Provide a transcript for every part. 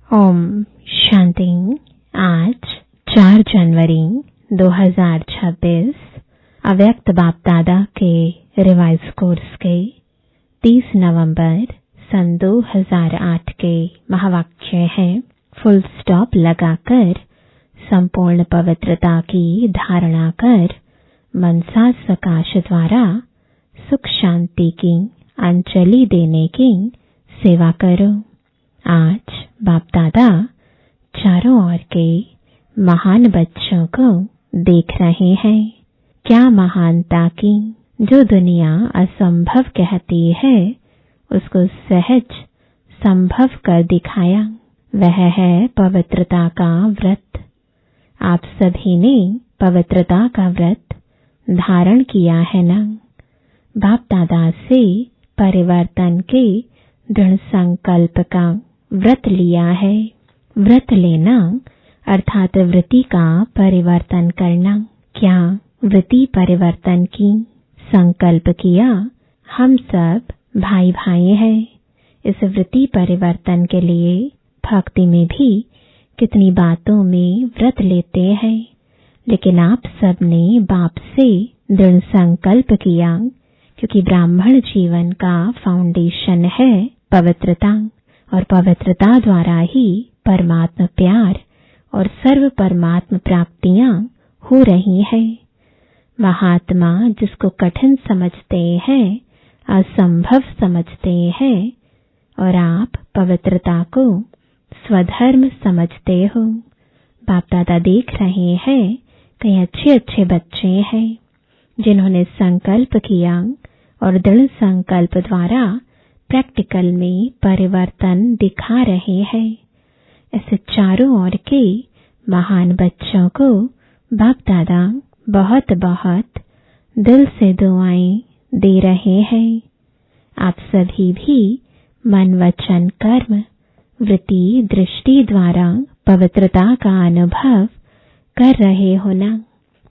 ओम शांति। आज 4 जनवरी 2026 अव्यक्त बाप दादा के रिवाइज कोर्स के 30 नवंबर सन 2008 के महावाक्य हैं। फुल स्टॉप लगाकर संपूर्ण पवित्रता की धारणा कर मनसा सकाश द्वारा सुख शांति की अंजलि देने की सेवा करो। आज बाप दादा चारों ओर के महान बच्चों को देख रहे हैं। क्या महानता की जो दुनिया असंभव कहती है उसको सहज संभव कर दिखाया, वह है पवित्रता का व्रत। आप सभी ने पवित्रता का व्रत धारण किया है ना। बाप दादा से परिवर्तन के दृढ़ संकल्प का व्रत लिया है। व्रत लेना अर्थात वृत्ति का परिवर्तन करना। क्या वृत्ति परिवर्तन की संकल्प किया? हम सब भाई भाई हैं। इस वृत्ति परिवर्तन के लिए भक्ति में भी कितनी बातों में व्रत लेते हैं, लेकिन आप सब ने बाप से दृढ़ संकल्प किया, क्योंकि ब्राह्मण जीवन का फाउंडेशन है पवित्रता, और पवित्रता द्वारा ही परमात्मा प्यार और सर्व परमात्मा प्राप्तियां हो रही हैं। महात्मा जिसको कठिन समझते हैं, असंभव समझते हैं, और आप पवित्रता को स्वधर्म समझते हो। बाप दादा देख रहे हैं कई अच्छे अच्छे बच्चे हैं जिन्होंने संकल्प किया और दृढ़ संकल्प द्वारा प्रैक्टिकल में परिवर्तन दिखा रहे हैं। ऐसे चारों ओर के महान बच्चों को बाप दादा बहुत बहुत दिल से दुआएं दे रहे हैं। आप सभी भी मन वचन कर्म वृत्ति दृष्टि द्वारा पवित्रता का अनुभव कर रहे हो ना।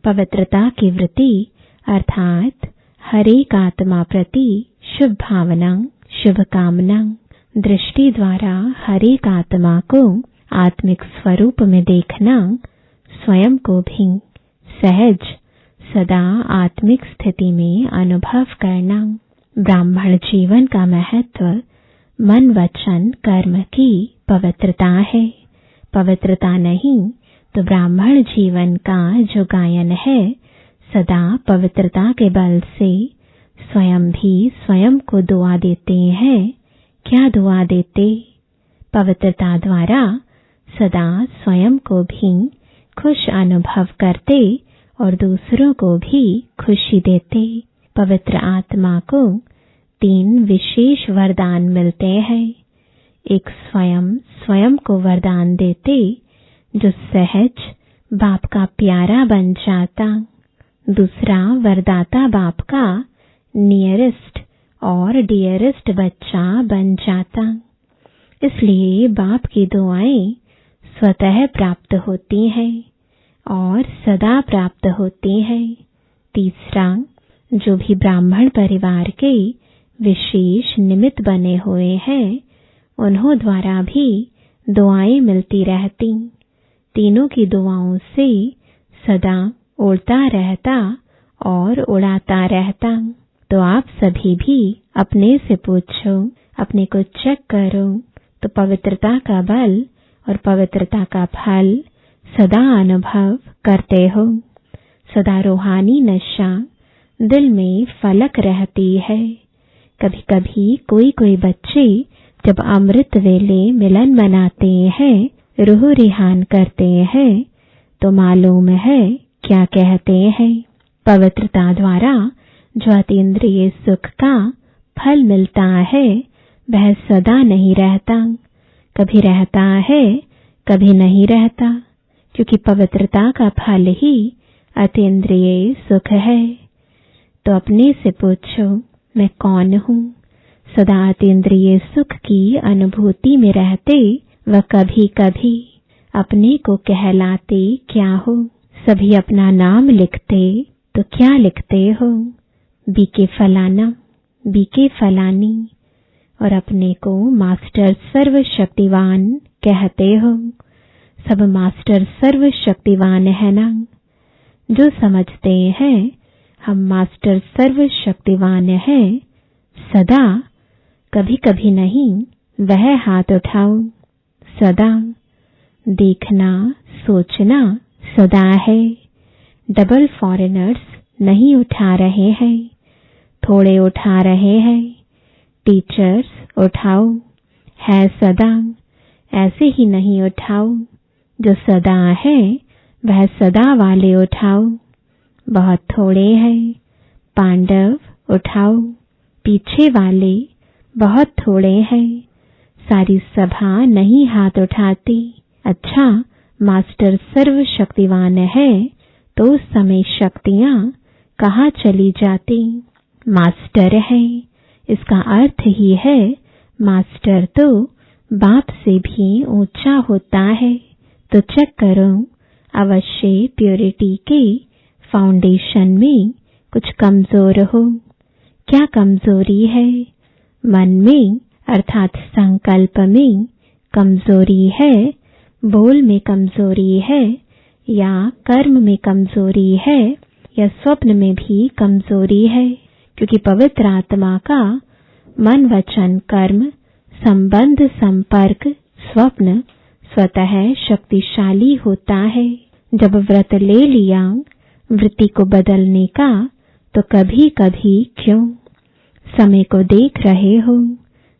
पवित्रता की वृत्ति अर्थात हर एक आत्मा प्रति शुभ भावना शुभ कामना दृष्टि द्वारा हर एक आत्मा को आत्मिक स्वरूप में देखना, स्वयं को भी सहज सदा आत्मिक स्थिति में अनुभव करना। ब्राह्मण जीवन का महत्व मन वचन कर्म की पवित्रता है। पवित्रता नहीं तो ब्राह्मण जीवन का जो गायन है, सदा पवित्रता के बल से स्वयं भी स्वयं को दुआ देते हैं। क्या दुआ देते? पवित्रता द्वारा सदा स्वयं को भी खुश अनुभव करते और दूसरों को भी खुशी देते। पवित्र आत्मा को 3 विशेष वरदान मिलते हैं। एक स्वयं को वरदान देते जो सहज बाप का प्यारा बन जाता। दूसरा वरदाता बाप का नियरेस्ट और डियरेस्ट बच्चा बन जाता। इसलिए बाप की दुआएं स्वतः प्राप्त होती हैं और सदा प्राप्त होती हैं। तीसरा, जो भी ब्राह्मण परिवार के विशेष निमित्त बने हुए हैं, उन्हों द्वारा भी दुआएं मिलती रहती। तीनों की दुआओं से सदा उड़ता रहता और उड़ाता रहता। तो आप सभी भी अपने से पूछो, अपने को चेक करो, तो पवित्रता का बल और पवित्रता का फल सदा अनुभव करते हो। सदा रूहानी नशा दिल में फलक रहती है। कभी कभी कोई बच्चे जब अमृत वेले मिलन मनाते हैं, रूह रिहान करते हैं, तो मालूम है क्या कहते हैं। पवित्रता द्वारा जो अतीन्द्रिय सुख का फल मिलता है, वह सदा नहीं रहता। कभी रहता है, कभी नहीं रहता, क्योंकि पवित्रता का फल ही अतीन्द्रिय सुख है। तो अपने से पूछो, मैं कौन हूँ? सदा अतीन्द्रिय सुख की अनुभूति में रहते व कभी कभी अपने को कहलाते क्या हो? सभी अपना नाम लिखते तो क्या लिखते हो? बीके फलाना, बीके फलानी, और अपने को मास्टर सर्वशक्तिवान कहते हो। सब मास्टर सर्वशक्तिवान है ना। जो समझते हैं हम मास्टर सर्वशक्तिवान है, सदा, कभी कभी नहीं, वह हाथ उठाओ। सदा देखना सोचना सदा है। डबल फॉरेनर्स नहीं उठा रहे हैं, थोड़े उठा रहे हैं। टीचर्स उठाओ, है सदा, ऐसे ही नहीं उठाओ। जो सदा है वह सदा वाले उठाओ। बहुत थोड़े हैं। पांडव उठाओ, पीछे वाले बहुत थोड़े हैं। सारी सभा नहीं हाथ उठाती। अच्छा, मास्टर सर्वशक्तिवान है तो उस समय शक्तियां कहाँ चली जाती। मास्टर है, इसका अर्थ ही है मास्टर तो बाप से भी ऊंचा होता है। तो चेक करो, अवश्य प्योरिटी के फाउंडेशन में कुछ कमजोर हो। क्या कमजोरी है? मन में अर्थात संकल्प में कमजोरी है, बोल में कमजोरी है, या कर्म में कमजोरी है, या स्वप्न में भी कमजोरी है। क्योंकि पवित्र आत्मा का मन वचन कर्म संबंध संपर्क स्वप्न स्वतः शक्तिशाली होता है। जब व्रत ले लिया वृत्ति को बदलने का, तो कभी कभी क्यों समय को देख रहे हो।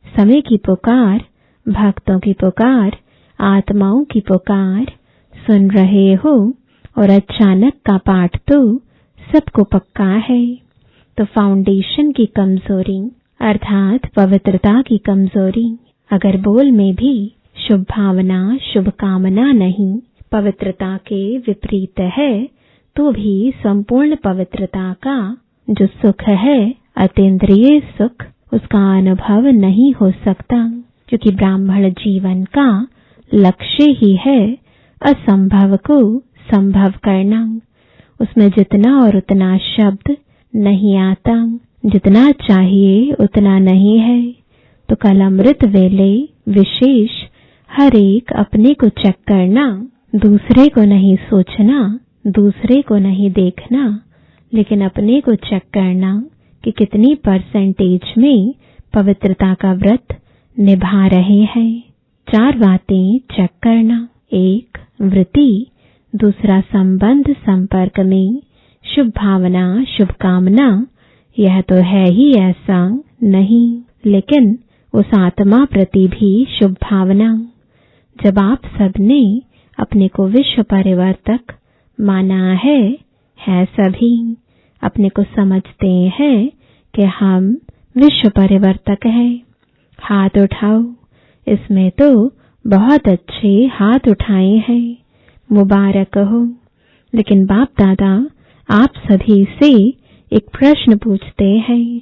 समय की पुकार, भक्तों की पुकार, आत्माओं की पुकार सुन रहे हो, और अचानक का पाठ तो सबको पक्का है। तो फाउंडेशन की कमजोरी अर्थात पवित्रता की कमजोरी, अगर बोल में भी शुभ भावना शुभ कामना नहीं, पवित्रता के विपरीत है, तो भी संपूर्ण पवित्रता का जो सुख है, अतीन्द्रिय सुख, उसका अनुभव नहीं हो सकता। क्योंकि ब्राह्मण जीवन का लक्ष्य ही है असंभव को संभव करना। उसमें जितना और उतना शब्द नहीं आता, जितना चाहिए उतना नहीं है। तो कल अमृत वेले विशेष हर एक अपने को चेक करना, दूसरे को नहीं सोचना, दूसरे को नहीं देखना, लेकिन अपने को चेक करना कि कितनी परसेंटेज में पवित्रता का व्रत निभा रहे हैं। 4 बातें चेक करना। 1 वृत्ति, दूसरा संबंध संपर्क में शुभ भावना शुभ कामना, यह तो है ही ऐसा नहीं, लेकिन उस आत्मा प्रति भी शुभ भावना। जब आप सबने अपने को विश्व परिवर्तक माना है सभी अपने को समझते हैं कि हम विश्व परिवर्तक हैं। हाथ उठाओ। इसमें तो बहुत अच्छे हाथ उठाए हैं, मुबारक हो। लेकिन बाप दादा आप सभी से एक प्रश्न पूछते हैं।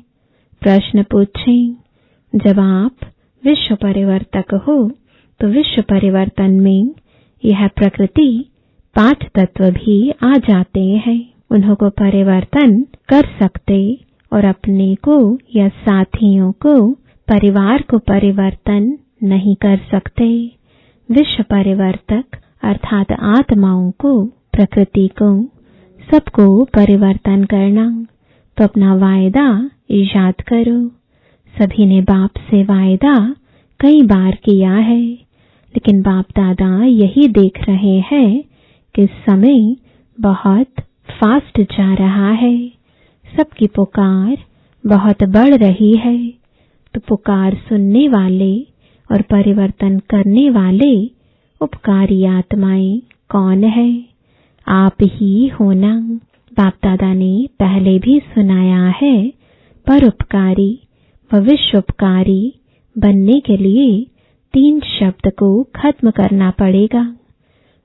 प्रश्न पूछें, जब आप विश्व परिवर्तक हो तो विश्व परिवर्तन में यह प्रकृति पाठ तत्व भी आ जाते हैं। उन्हों को परिवर्तन कर सकते और अपने को या साथियों को, परिवार को परिवर्तन नहीं कर सकते। विश्व परिवर्तक अर्थात आत्माओं को, प्रकृति को, सबको परिवर्तन करना। तो अपना वायदा याद करो। सभी ने बाप से वायदा कई बार किया है, लेकिन बाप दादा यही देख रहे हैं कि समय बहुत फास्ट जा रहा है। सबकी पुकार बहुत बढ़ रही है। तो पुकार सुनने वाले और परिवर्तन करने वाले उपकारी आत्माएं कौन है? आप ही होना। बाप दादा ने पहले भी सुनाया है, परोपकारी व विश्वोपकारी बनने के लिए 3 शब्द को खत्म करना पड़ेगा।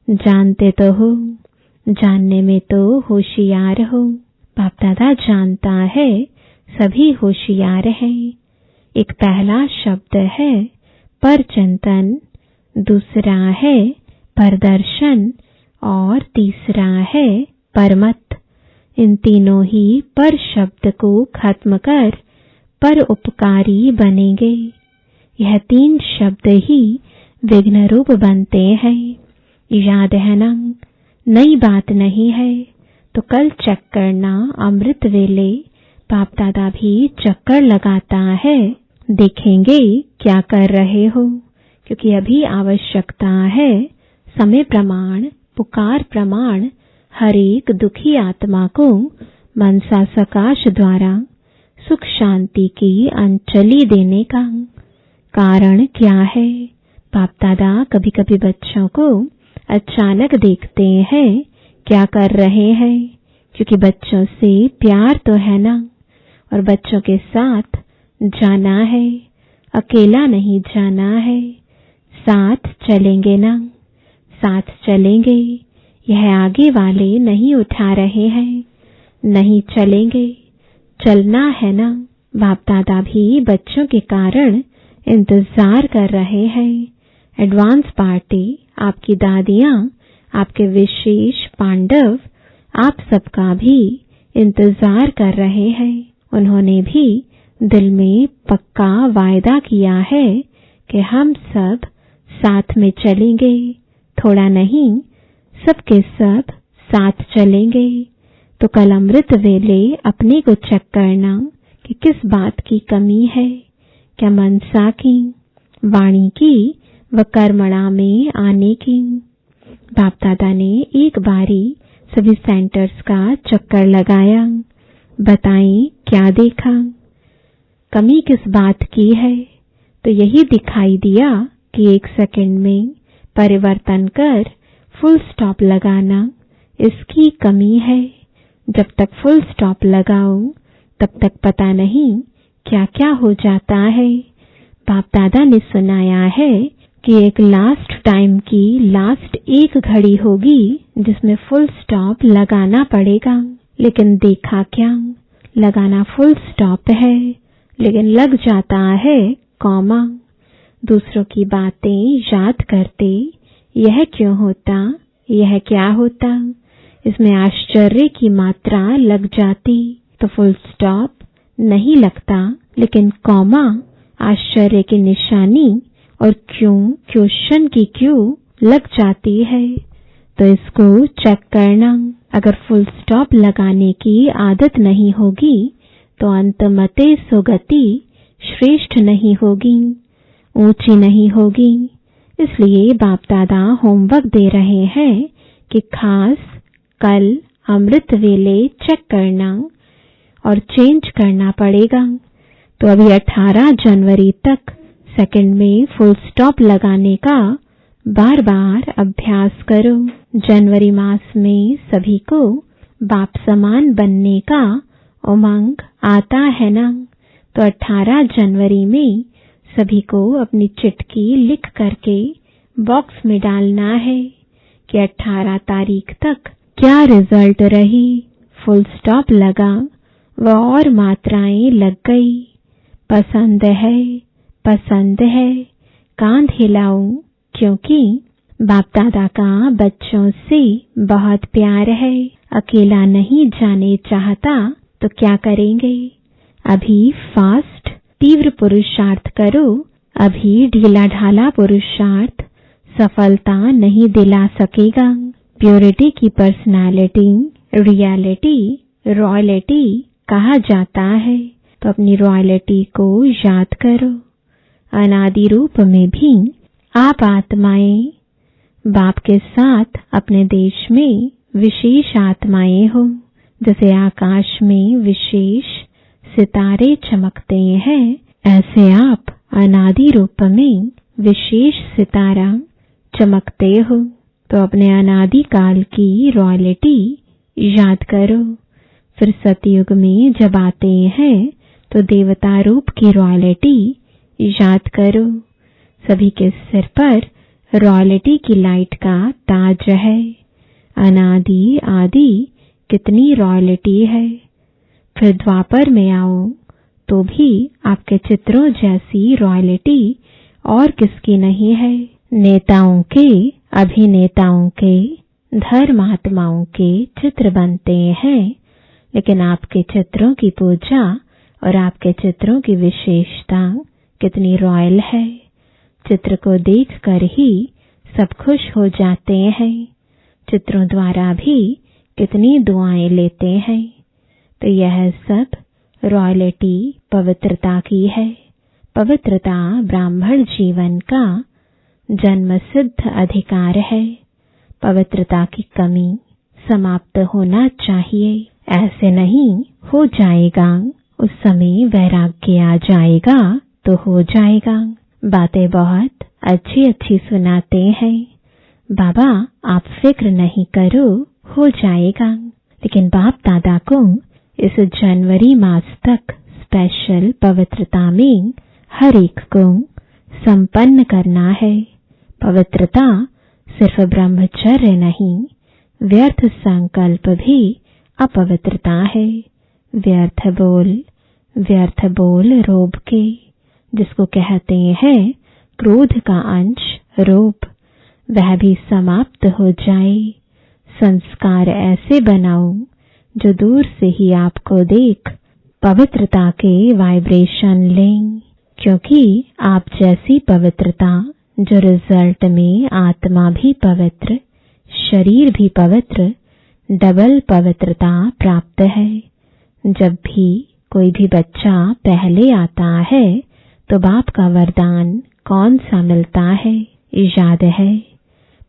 जानते तो हो, जानने में तो होशियार हो। बाप दादा जानता है सभी होशियार हैं। एक पहला शब्द है परचिंतन, दूसरा है परदर्शन और तीसरा है परमत। इन तीनों ही पर शब्द को खत्म कर पर उपकारी बनेंगे। यह 3 शब्द ही विघ्न रूप बनते हैं। याद है ना, नई बात नहीं है। तो कल चेक करना, अमृत वेले बाप दादा भी चक्कर लगाता है। देखेंगे क्या कर रहे हो, क्योंकि अभी आवश्यकता है समय प्रमाण, पुकार प्रमाण, हर एक दुखी आत्मा को मनसा सकाश द्वारा सुख शांति की अंजलि देने का। कारण क्या है? बाप दादा कभी कभी बच्चों को अचानक देखते हैं क्या कर रहे हैं, क्योंकि बच्चों से प्यार तो है ना, और बच्चों के साथ जाना है, अकेला नहीं जाना है। साथ चलेंगे ना, साथ चलेंगे। यह आगे वाले नहीं उठा रहे हैं, नहीं चलेंगे, चलना है ना। बाप दादा भी बच्चों के कारण इंतजार कर रहे हैं। एडवांस पार्टी, आपकी दादियां, आपके विशेष पांडव, आप सबका भी इंतजार कर रहे हैं। उन्होंने भी दिल में पक्का वायदा किया है कि हम सब साथ में चलेंगे, थोड़ा नहीं, सबके सब साथ चलेंगे। तो कल अमृत वेले अपने को चेक करना कि किस बात की कमी है। क्या मनसा की, वाणी की व कर्मणा में आने की। बाप दादा ने एक बारी सभी सेंटर्स का चक्कर लगाया। बताएं क्या देखा, कमी किस बात की है? तो यही दिखाई दिया कि 1 सेकंड में परिवर्तन कर फुल स्टॉप लगाना, इसकी कमी है। जब तक फुल स्टॉप लगाओ तब तक पता नहीं क्या क्या हो जाता है। बाप दादा ने सुनाया है कि एक लास्ट टाइम की लास्ट एक घड़ी होगी जिसमें फुल स्टॉप लगाना पड़ेगा। लेकिन देखा क्या, लगाना फुल स्टॉप है, लेकिन लग जाता है कॉमा। दूसरों की बातें याद करते, यह क्यों होता, यह क्या होता, इसमें आश्चर्य की मात्रा लग जाती। तो फुल स्टॉप नहीं लगता, लेकिन कॉमा आश्चर्य की निशानी और क्यों, क्वेश्चन की क्यों लग जाती है। तो इसको चेक करना। अगर फुल स्टॉप लगाने की आदत नहीं होगी तो अंतमते सुगति श्रेष्ठ नहीं होगी, ऊंची नहीं होगी। इसलिए बाप दादा होमवर्क दे रहे हैं कि खास कल अमृत वेले चेक करना और चेंज करना पड़ेगा। तो अभी 18 जनवरी तक सेकंड में फुल स्टॉप लगाने का बार बार अभ्यास करो। जनवरी मास में सभी को बाप समान बनने का उमंग आता है ना। तो 18 जनवरी में सभी को अपनी चिट्ठी लिख करके बॉक्स में डालना है कि 18 तारीख तक क्या रिजल्ट रही। फुल स्टॉप लगा व और मात्राएं लग गई। पसंद है, पसंद है, कांध हिलाऊं, क्योंकि बाप दादा का बच्चों से बहुत प्यार है। अकेला नहीं जाने चाहता तो क्या करेंगे? अभी फास्ट तीव्र पुरुषार्थ करो। अभी ढीला ढाला पुरुषार्थ सफलता नहीं दिला सकेगा। प्योरिटी की पर्सनालिटी रियलिटी रॉयलिटी कहा जाता है। तो अपनी रॉयलिटी को याद करो। अनादि रूप में भी आप आत्माएं बाप के साथ अपने देश में विशेष आत्माएं हो। जैसे आकाश में विशेष सितारे चमकते हैं, ऐसे आप अनादि रूप में विशेष सितारा चमकते हो। तो अपने अनादि काल की रॉयलिटी याद करो। फिर सतयुग में जब आते हैं तो देवता रूप की रॉयलिटी याद करो। सभी के सिर पर रॉयलिटी की लाइट का ताज है। अनादि आदि कितनी रॉयलिटी है। फिर द्वापर में आओ तो भी आपके चित्रों जैसी रॉयलिटी और किसकी नहीं है। नेताओं के, अभिनेताओं के, धर्मात्माओं के चित्र बनते हैं, लेकिन आपके चित्रों की पूजा और आपके चित्रों की विशेषता कितनी रॉयल है। चित्र को देखकर ही सब खुश हो जाते हैं। चित्रों द्वारा भी कितनी दुआएं लेते हैं। तो यह सब रॉयल्टी पवित्रता की है। पवित्रता ब्राह्मण जीवन का जन्मसिद्ध अधिकार है। पवित्रता की कमी समाप्त होना चाहिए। ऐसे नहीं हो जाएगा, उस समय वैराग्य आ जाएगा तो हो जाएगा। बातें बहुत अच्छी अच्छी सुनाते हैं, बाबा आप फिक्र नहीं करो, हो जाएगा। लेकिन बाप दादा को इस जनवरी मास तक स्पेशल पवित्रता में हर एक को संपन्न करना है। पवित्रता सिर्फ ब्रह्मचर्य नहीं, व्यर्थ संकल्प भी अपवित्रता है। व्यर्थ बोल रोब के, जिसको कहते हैं क्रोध का अंश रोब, वह भी समाप्त हो जाए। संस्कार ऐसे बनाओ जो दूर से ही आपको देख पवित्रता के वाइब्रेशन लें, क्योंकि आप जैसी पवित्रता जो रिजल्ट में आत्मा भी पवित्र, शरीर भी पवित्र, डबल पवित्रता प्राप्त है। जब भी कोई भी बच्चा पहले आता है तो बाप का वरदान कौन सा मिलता है, याद है,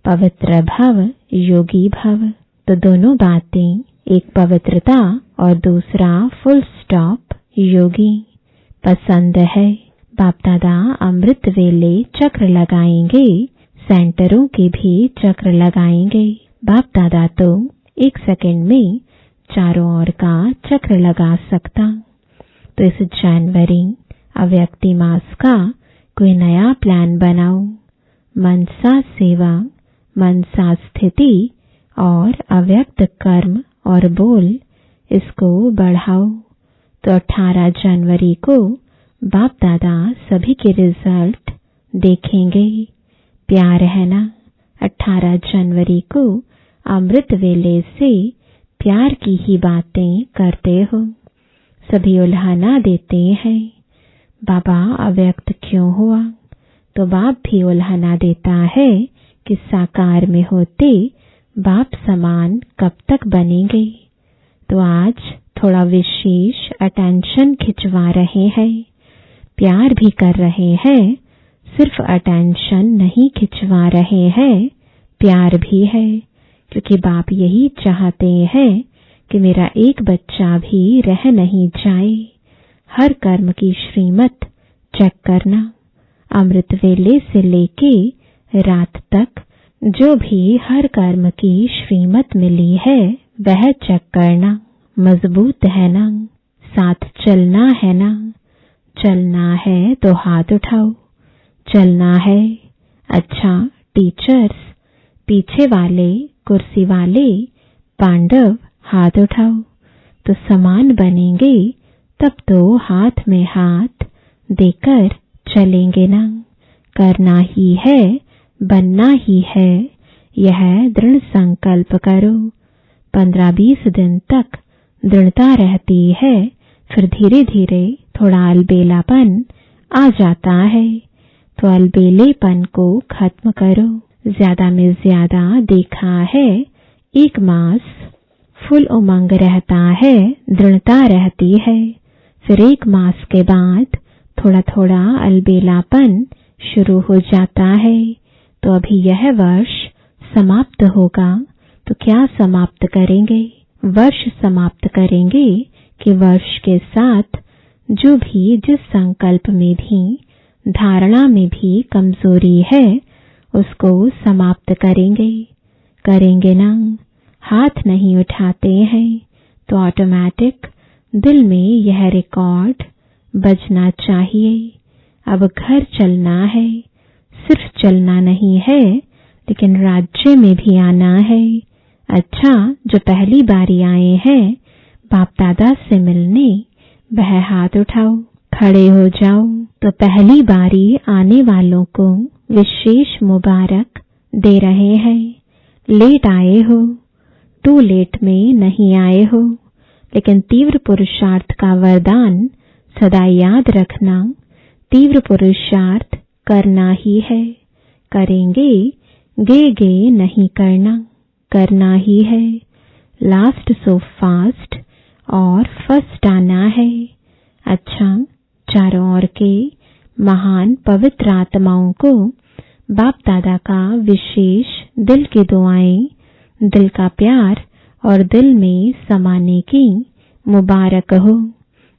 पवित्र भव योगी भव। तो दोनों बातें, एक पवित्रता और दूसरा फुल स्टॉप योगी। पसंद है बाप दादा अमृत वेले चक्र लगाएंगे, सेंटरों के भी चक्र लगाएंगे। बाप दादा तो 1 सेकंड में चारों ओर का चक्र लगा सकता। तो इस जनवरी अव्यक्ति मास का कोई नया प्लान बनाओ। मनसा सेवा, मनसा स्थिति और अव्यक्त कर्म और बोल, इसको बढ़ाओ। तो 18 जनवरी को बाप दादा सभी के रिजल्ट देखेंगे। प्यार है ना। 18 जनवरी को अमृत वेले से प्यार की ही बातें करते हो। सभी उल्हाना देते हैं, बाबा अव्यक्त क्यों हुआ? तो बाप भी उल्हाना देता है कि साकार में होते बाप समान कब तक बनेंगे। तो आज थोड़ा विशेष अटेंशन खिंचवा रहे हैं, प्यार भी कर रहे हैं, सिर्फ अटेंशन नहीं खिंचवा रहे हैं, प्यार भी है। क्योंकि बाप यही चाहते हैं कि मेरा एक बच्चा भी रह नहीं जाए। हर कर्म की श्रीमत चेक करना, अमृत वेले से लेके रात तक जो भी हर कर्म की श्रीमत मिली है वह चेक करना। मजबूत है ना? साथ चलना है ना? चलना है तो हाथ उठाओ। चलना है। अच्छा टीचर्स, पीछे वाले कुर्सी वाले पांडव हाथ उठाओ। तो समान बनेंगे, तब तो हाथ में हाथ देकर चलेंगे ना। करना ही है, बनना ही है, यह दृढ़ संकल्प करो। 15-20 दिन तक दृढ़ता रहती है, फिर धीरे धीरे थोड़ा अलबेलापन आ जाता है। तो अलबेलेपन को खत्म करो। ज्यादा में ज्यादा देखा है 1 मास फुल उमंग रहता है, दृढ़ता रहती है। फिर 1 मास के बाद थोड़ा थोड़ा अलबेलापन शुरू हो जाता है। तो अभी यह वर्ष समाप्त होगा, तो क्या समाप्त करेंगे? वर्ष समाप्त करेंगे कि वर्ष के साथ जो भी जिस संकल्प में भी धारणा में भी कमजोरी है उसको समाप्त करेंगे। करेंगे ना? हाथ नहीं उठाते हैं तो ऑटोमेटिक दिल में यह रिकॉर्ड बजना चाहिए। अब घर चलना है, सिर्फ चलना नहीं है लेकिन राज्य में भी आना है। अच्छा, जो पहली बारी आए हैं बाप दादा से मिलने, वह हाथ उठाओ, खड़े हो जाओ। तो पहली बारी आने वालों को विशेष मुबारक दे रहे हैं। लेट आए हो, टू लेट में नहीं आए हो, लेकिन तीव्र पुरुषार्थ का वरदान सदा याद रखना। तीव्र पुरुषार्थ करना ही है, करेंगे गे गे नहीं करना, करना ही है। लास्ट सो फास्ट और फर्स्ट आना है। अच्छा, चारों ओर के महान पवित्र आत्माओं को बाप दादा का विशेष दिल की दुआएं, दिल का प्यार और दिल में समाने की मुबारक हो।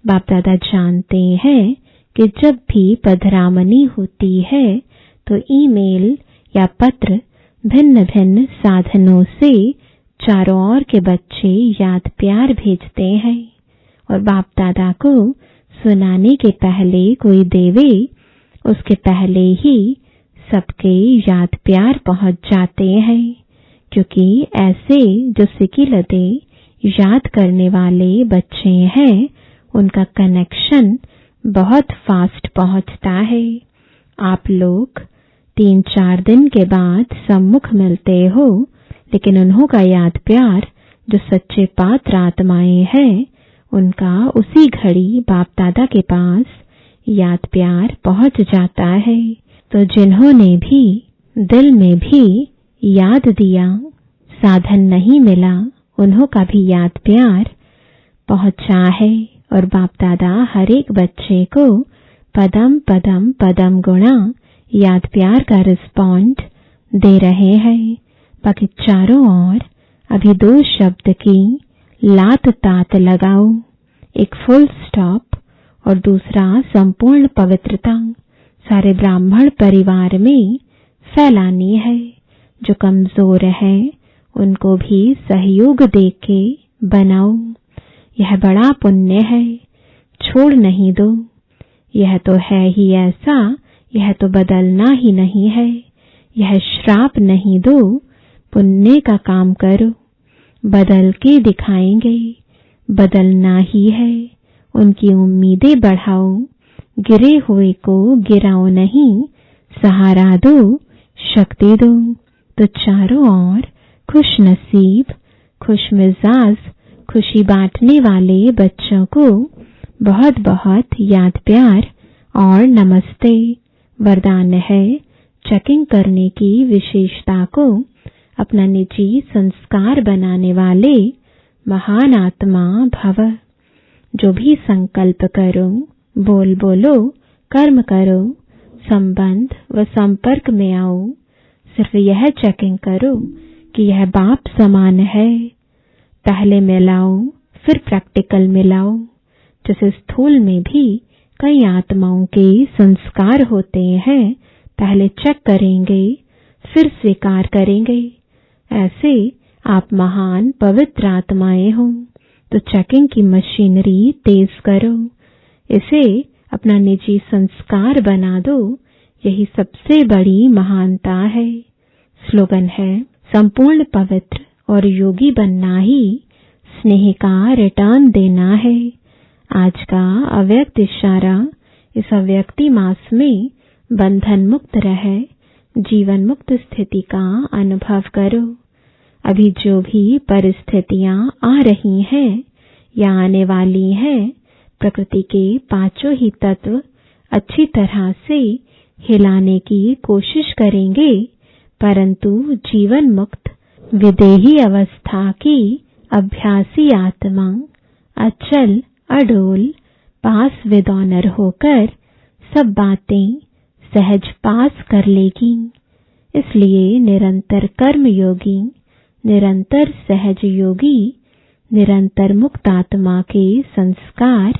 बाप दादा जानते हैं कि जब भी पधरामनी होती है तो ईमेल या पत्र भिन्न भिन्न साधनों से चारों ओर के बच्चे याद प्यार भेजते हैं और बाप दादा को सुनाने के पहले कोई देवे, उसके पहले ही सबके याद प्यार पहुंच जाते हैं, क्योंकि ऐसे जो सिकिलते याद करने वाले बच्चे हैं उनका कनेक्शन बहुत फास्ट पहुंचता है। आप लोग 3-4 दिन के बाद सम्मुख मिलते हो, लेकिन उन्हों का याद प्यार जो सच्चे पात्र आत्माएं हैं उनका उसी घड़ी बाप दादा के पास याद प्यार पहुंच जाता है। तो जिन्होंने भी दिल में भी याद दिया, साधन नहीं मिला, उन्हों का भी याद प्यार पहुंचा है और बाप दादा हर एक बच्चे को पदम पदम पदम गुणा याद प्यार का रिस्पॉन्ड दे रहे हैं। बाकी चारों ओर अभी 2 शब्द की लात तात लगाओ, एक फुल स्टॉप और दूसरा संपूर्ण पवित्रता सारे ब्राह्मण परिवार में फैलानी है। जो कमजोर है उनको भी सहयोग देके बनाओ। यह बड़ा पुण्य है, छोड़ नहीं दो। यह तो है ही ऐसा, यह तो बदलना ही नहीं है। यह श्राप नहीं दो, पुण्य का काम करो, बदल के दिखाएंगे। बदलना ही है, उनकी उम्मीदें बढ़ाओ, गिरे हुए को गिराओ नहीं, सहारा दो, शक्ति दो। तो चारों ओर खुश नसीब, खुश मिजाज, खुशी बांटने वाले बच्चों को बहुत बहुत याद प्यार और नमस्ते। वरदान है चेकिंग करने की विशेषता को अपना निजी संस्कार बनाने वाले महान आत्मा भव। जो भी संकल्प करो, बोल बोलो, कर्म करो, संबंध व संपर्क में आओ, सिर्फ यह चेकिंग करो कि यह बाप समान है। पहले मिलाओ, फिर प्रैक्टिकल मिलाओ। जैसे स्थूल में भी कई आत्माओं के संस्कार होते हैं, पहले चेक करेंगे, फिर स्वीकार करेंगे। ऐसे आप महान पवित्र आत्माएं हो, तो चेकिंग की मशीनरी तेज करो, इसे अपना निजी संस्कार बना दो। यही सबसे बड़ी महानता है। स्लोगन है, संपूर्ण पवित्र और योगी बनना ही स्नेह का रिटर्न देना है। आज का अव्यक्त इशारा, इस अव्यक्ति मास में बंधन मुक्त रहे, जीवन मुक्त स्थिति का अनुभव करो। अभी जो भी परिस्थितियां आ रही हैं या आने वाली हैं, प्रकृति के 5 ही तत्व अच्छी तरह से हिलाने की कोशिश करेंगे, परंतु जीवन मुक्त विदेही अवस्था की अभ्यासी आत्मा अचल अडोल पास विद ऑनर होकर सब बातें सहज पास कर लेगी। इसलिए निरंतर कर्म योगी, निरंतर सहज योगी, निरंतर मुक्त आत्मा के संस्कार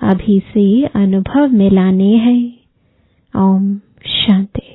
अभी से अनुभव में लाने हैं। ओम शांति।